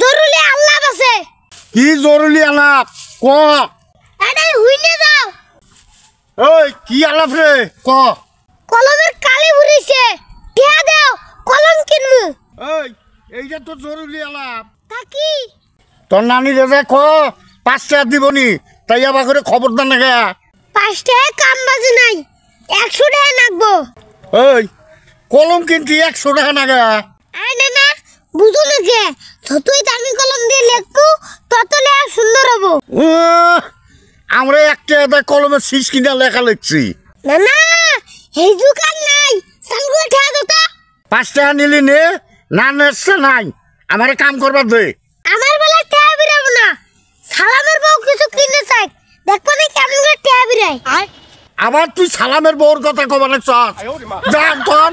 জরুরি আলাপ আছে। কি জরুরি আলাপ ক? আরে হুইনে যাও। ওই কি আলাপ রে ক? কলমের কালি ভরিছে, টিয়া দাও, কলম কিনমু। এই এইটা তো জরুরি আলাপ। তা কি? তোর নানি রে ক 5 টাকা দিবনি, তাই আবার করে খবরদার না গা। 5 টাকা কাম বাজে নাই, 100 টাকা নাকবো। ওই কলম কিনতে 100 টাকা না গা। আরে না বুঝো না কে, যতই দামি কলম দিয়ে লেখবো ততলে আর সুন্দর হবো। আমরা একটা কলমের শীষ কিনা লেখা লিখছি। না না এই দোকান নাই, সালগুলো ঠেয়া দাও তো। 5 টাকা নিলি নে, না নেছে নাই, আমারে কাম করবার দে। আমার বেলা ঠেয়া বিরাবো না, সালামের বউ কিছু কিনে চাই, দেখবো না কেমন করে ঠেয়া বিরাই। আবার তুই সালামের বউর কথা কবার চাস? যা তখন